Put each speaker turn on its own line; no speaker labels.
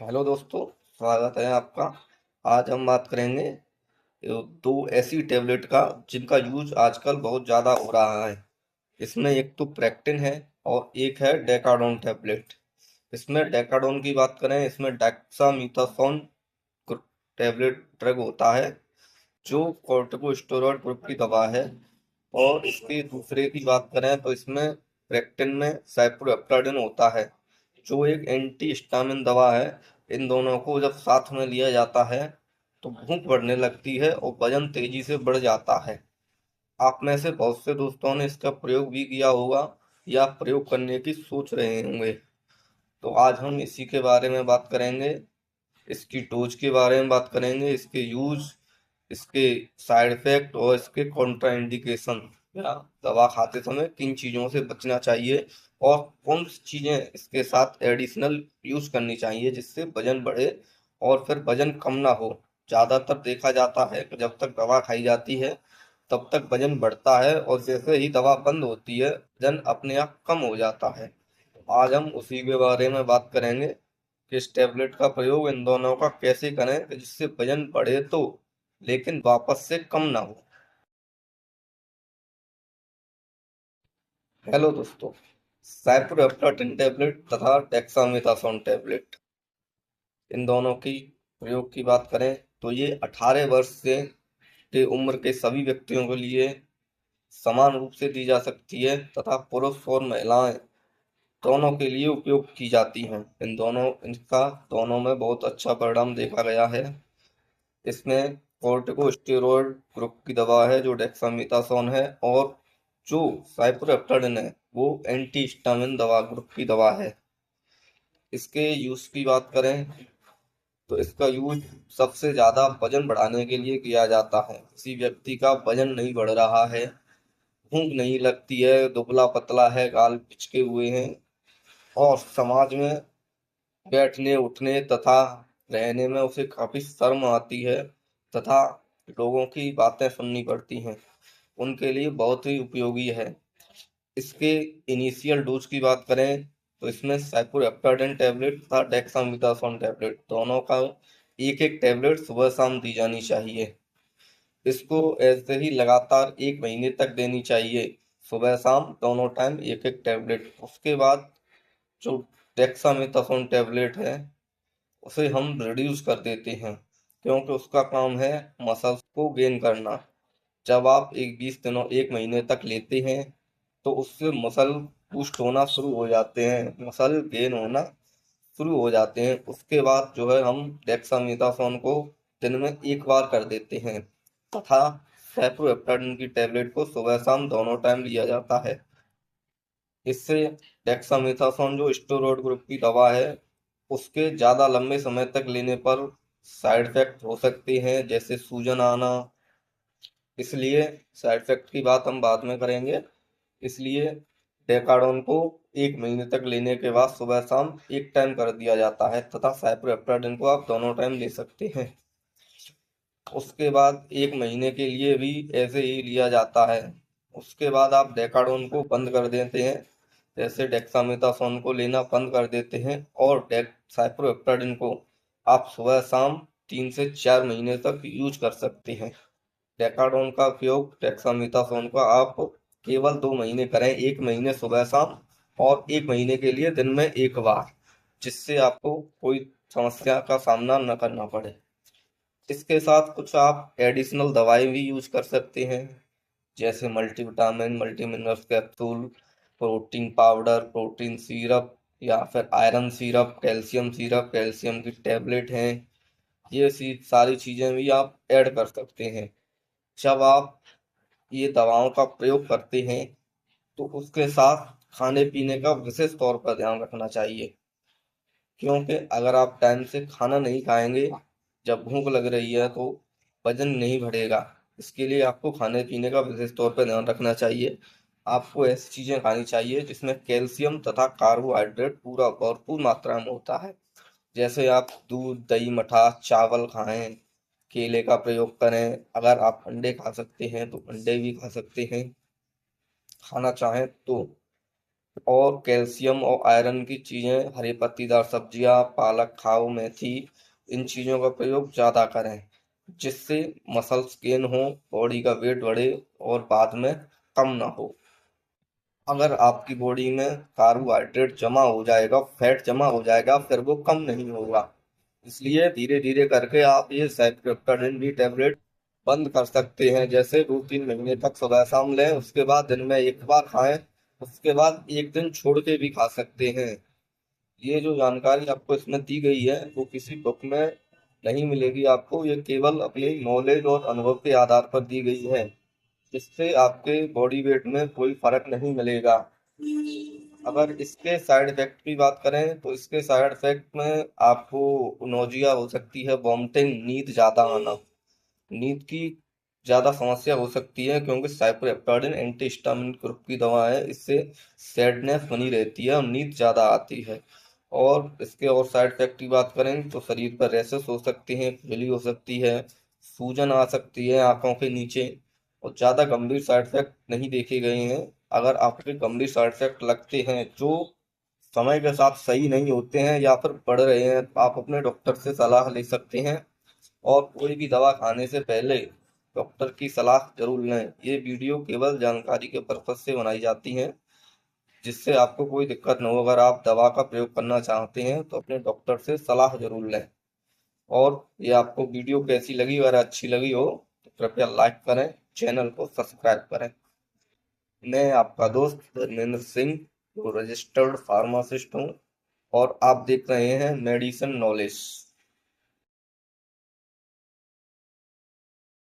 Hello दोस्तों, स्वागत है आपका। आज हम बात करेंगे दो ऐसी टेबलेट का जिनका यूज आजकल बहुत ज़्यादा हो रहा है। इसमें एक तो प्रेक्टिन है और एक है डेकाडोन टेबलेट। इसमें डेकाडोन की बात करें, इसमें डेक्सामीथासोन टेबलेट ड्रग होता है जो कॉर्टिकोस्टेरॉइड ग्रुप की दवा है। और इसकी दूसरे की बात करें तो इसमें प्रेक्टिन में साइप्रोहेप्टाडिन होता है जो एक एंटी हिस्टामिन दवा है। इन दोनों को जब साथ में लिया जाता है तो भूख बढ़ने लगती है और वजन तेजी से बढ़ जाता है। आप में से बहुत से दोस्तों ने इसका प्रयोग भी किया होगा या प्रयोग करने की सोच रहे होंगे। तो आज हम इसी के बारे में बात करेंगे। इसकी डोज के बारे में बात करेंगे, इसके यूज, इसके साइड इफेक्ट और इसके कॉन्ट्रा इंडिकेशन, या दवा खाते समय किन चीज़ों से बचना चाहिए और कौन सी चीज़ें इसके साथ एडिशनल यूज करनी चाहिए जिससे वजन बढ़े और फिर वजन कम ना हो। ज़्यादातर देखा जाता है कि जब तक दवा खाई जाती है तब तक वजन बढ़ता है और जैसे ही दवा बंद होती है वजन अपने आप कम हो जाता है। आज हम उसी के बारे में बात करेंगे कि इस टैबलेट का प्रयोग इन दोनों का कैसे करें कि जिससे वजन बढ़े तो लेकिन वापस से कम ना हो। हेलो दोस्तों, साइप्रोहेप्टाडिन टैबलेट तथा डेक्सामेथासोन टैबलेट, इन दोनों की प्रयोग की बात करें तो ये 18 वर्ष से के उम्र के सभी व्यक्तियों के लिए समान रूप से दी जा सकती है तथा पुरुष और महिलाएं दोनों के लिए उपयोग की जाती हैं। इनका दोनों में बहुत अच्छा परिणाम देखा गया है। इसमें कॉर्टिकोस्टेरॉइड ग्रुप की दवा है जो डेक्सामेथासोन है, और जो साइप्रोहेप्टाडिन है वो एंटी हिस्टामिन दवा ग्रुप की दवा है। इसके यूज की बात करें तो इसका यूज सबसे ज्यादा वजन बढ़ाने के लिए किया जाता है। किसी व्यक्ति का वजन नहीं बढ़ रहा है, भूख नहीं लगती है, दुबला पतला है, गाल पिचके हुए हैं और समाज में बैठने उठने तथा रहने में उसे काफी शर्म आती है तथा लोगों की बातें सुननी पड़ती हैं, उनके लिए बहुत ही उपयोगी है। इसके इनिशियल डोज की बात करें तो इसमें साइप्रोहेप्टाडिन टैबलेट तथा डेक्सामेथासोन टैबलेट दोनों का एक एक टैबलेट सुबह शाम दी जानी चाहिए। इसको ऐसे ही लगातार 1 महीने तक देनी चाहिए, सुबह शाम दोनों टाइम एक एक टैबलेट। उसके बाद जो डेक्सामेथासोन टैबलेट है उसे हम रिड्यूस कर देते हैं क्योंकि उसका काम है मसल्स को गेन करना। जब आप एक 20 दिनों 1 महीने तक लेते हैं तो उससे मसल पुष्ट होना शुरू हो जाते हैं, मसल गेन होना शुरू हो जाते हैं। उसके बाद जो है हम डेक्सामेथासोन को दिन में एक बार कर देते हैं तथा साइप्रोहेप्टाडिन की टेबलेट को सुबह शाम दोनों टाइम लिया जाता है। इससे डेक्सामेथासोन जो स्टेरॉइड ग्रुप की दवा है उसके ज़्यादा लंबे समय तक लेने पर साइड इफेक्ट हो सकते हैं जैसे सूजन आना। इसलिए साइड इफेक्ट की बात हम बाद में करेंगे। इसलिए डेकाडोन को 1 महीने तक लेने के बाद सुबह शाम एक टाइम कर दिया जाता है तथा साइप्रोहेप्टाडिन को आप दोनों टाइम ले सकते हैं। उसके बाद 1 महीने के लिए भी ऐसे ही लिया जाता है। उसके बाद आप डेकाडोन को बंद कर देते हैं, जैसे डेक्सामेथासोन को लेना बंद कर देते हैं और डेक साइप्रोहेप्टाडिन को आप सुबह शाम 3 से 4 महीने तक यूज कर सकते हैं। डेकाडोन का उपयोग डेक्सामेथासोन का आप केवल 2 महीने करें, 1 महीने सुबह शाम और 1 महीने के लिए दिन में एक बार, जिससे आपको कोई समस्या का सामना न करना पड़े। इसके साथ कुछ आप एडिशनल दवाई भी यूज कर सकते हैं जैसे multivitamin, multi minerals capsule, protein powder, protein syrup या फिर आयरन सिरप, कैल्शियम की टेबलेट हैं। ये सारी चीज़ें भी आप ऐड कर सकते हैं। जब आप ये दवाओं का प्रयोग करते हैं तो उसके साथ खाने पीने का विशेष तौर पर ध्यान रखना चाहिए, क्योंकि अगर आप टाइम से खाना नहीं खाएंगे जब भूख लग रही है तो वजन नहीं बढ़ेगा। इसके लिए आपको खाने पीने का विशेष तौर पर ध्यान रखना चाहिए। आपको ऐसी चीज़ें खानी चाहिए जिसमें कैल्शियम तथा कार्बोहाइड्रेट पूरा भरपूर मात्रा में होता है। जैसे आप दूध, दही, मठा, चावल खाएं, केले का प्रयोग करें। अगर आप अंडे खा सकते हैं तो अंडे भी खा सकते हैं, खाना चाहें तो। और कैल्शियम और आयरन की चीज़ें, हरी पत्तीदार सब्जियां, पालक खाओ, मेथी, इन चीज़ों का प्रयोग ज़्यादा करें, जिससे मसल्स गेन हो, बॉडी का वेट बढ़े और बाद में कम ना हो। अगर आपकी बॉडी में कार्बोहाइड्रेट जमा हो जाएगा, फैट जमा हो जाएगा, फिर वो कम नहीं होगा। इसलिए धीरे धीरे करके आप ये साइप्रोप्टाडिन की टैबलेट बंद कर सकते हैं। जैसे 2-3 महीने तक सुबह शाम लें, उसके बाद दिन में एक बार खाएं, उसके बाद एक दिन छोड़ के भी खा सकते हैं। ये जो जानकारी आपको इसमें दी गई है वो किसी बुक में नहीं मिलेगी आपको, ये केवल अपनी नॉलेज और अनुभव के आधार पर दी गई है। इससे आपके बॉडी वेट में कोई फर्क नहीं मिलेगा। अगर इसके साइड इफेक्ट की बात करें तो इसके साइड इफेक्ट में आपको नोजिया हो सकती है, वॉमिटिंग, नींद ज्यादा आना, नींद की ज्यादा समस्या हो सकती है, क्योंकि साइप्रोहेप्टाडिन एंटी हिस्टामिन ग्रुप की दवा है। इससे सैडनेस बनी रहती है और नींद ज्यादा आती है। और इसके और साइड इफेक्ट की बात करें तो शरीर पर रैशेस हो सकती हैं, खुजली हो सकती है, सूजन आ सकती है आंखों के नीचे, और ज्यादा गंभीर साइड इफेक्ट नहीं देखे गए हैं। अगर आपके गंभीर साइड इफेक्ट लगते हैं जो समय के साथ सही नहीं होते हैं या फिर बढ़ रहे हैं, तो आप अपने डॉक्टर से सलाह ले सकते हैं। और कोई भी दवा खाने से पहले डॉक्टर की सलाह जरूर लें। ये वीडियो केवल जानकारी के पर्पज से बनाई जाती है, जिससे आपको कोई दिक्कत न हो। अगर आप दवा का प्रयोग करना चाहते हैं तो अपने डॉक्टर से सलाह जरूर लें। और ये आपको वीडियो कैसी लगी, अगर अच्छी लगी हो तो कृपया लाइक करें, चैनल को सब्सक्राइब करें। मैं आपका दोस्त धर्मेंद्र सिंह, जो रजिस्टर्ड फार्मासिस्ट हूँ, और आप देख रहे हैं मेडिसिन नॉलेज।